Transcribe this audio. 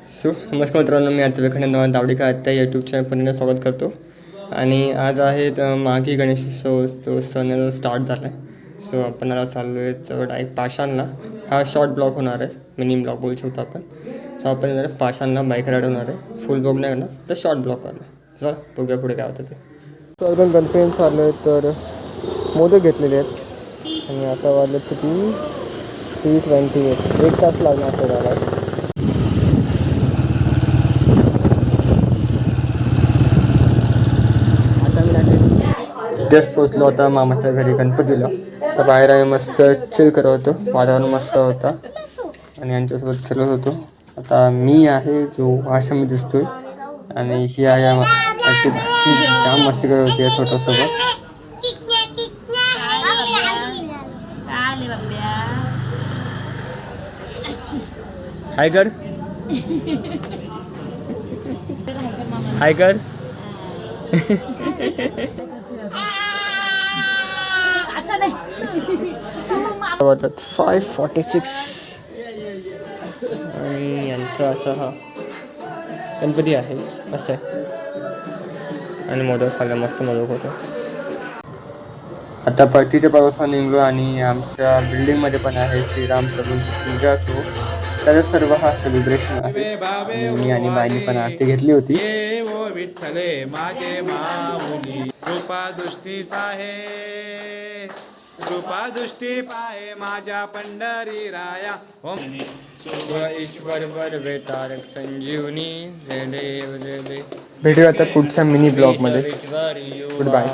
नमस्कार मित्रांनो, मी आता विखंड दावडीकर त्या यूट्यूब चॅनलपर्यंत स्वागत करतो. आणि आज आहेत माघी गणेशोत्सव सण स्टार्ट झाला आहे. सो आपण आता चाललो आहे डायरेक्ट पाषाणला. हा शॉर्ट ब्लॉग होणार आहे, मिनी ब्लॉग बोलू शकतो आपण. सो आपण जरा पाषाणला बाईक राईड होणार आहे. फुल ब्लॉग नाही करणार तर शॉर्ट ब्लॉग करणार. चला बघूया पुढे काय होतं ते. तर एकदम गणपती चाललो आहे, तर मोदक घेतलेले आहेत आणि आता वाजले किती 3:20. 1 तास लागणार आपल्याला. जस्ट पोचलो होता मामाच्या घरी गणपतीला. तर बाहेर आम्ही मस्त चिल करत होतो, वातावरण मस्त होता आणि यांच्यासोबत खेळत होतो. आता मी आहे जो आशामध्ये दिसतोय आणि ही आहे अशी भाची जाम मस्ती करत होती छोट्यासोबत. हाय कर हाय कर 5:46 आणि यांचा असा हा गणपती आहे. असं आहे आणि मोदक खायला मस्त मोदक होतो. आता परतीच्या प्रवासाला निघलो आणि आमच्या बिल्डिंगमध्ये पण आहे श्रीराम प्रभूंची पूजा. तो त्याचा सर्व हा सेलिब्रेशन आहे. मी आणि बाईने पण आरती घेतली होती. विठ्ठले माझे माऊली कृपा दृष्टी पाहे माझ्या पंढरी राया. ईश्वर वर वेतारक संजीवनी जय देव जय देव. भेटूया आता पुढच्या मिनी ब्लॉग मध्ये. Good bye.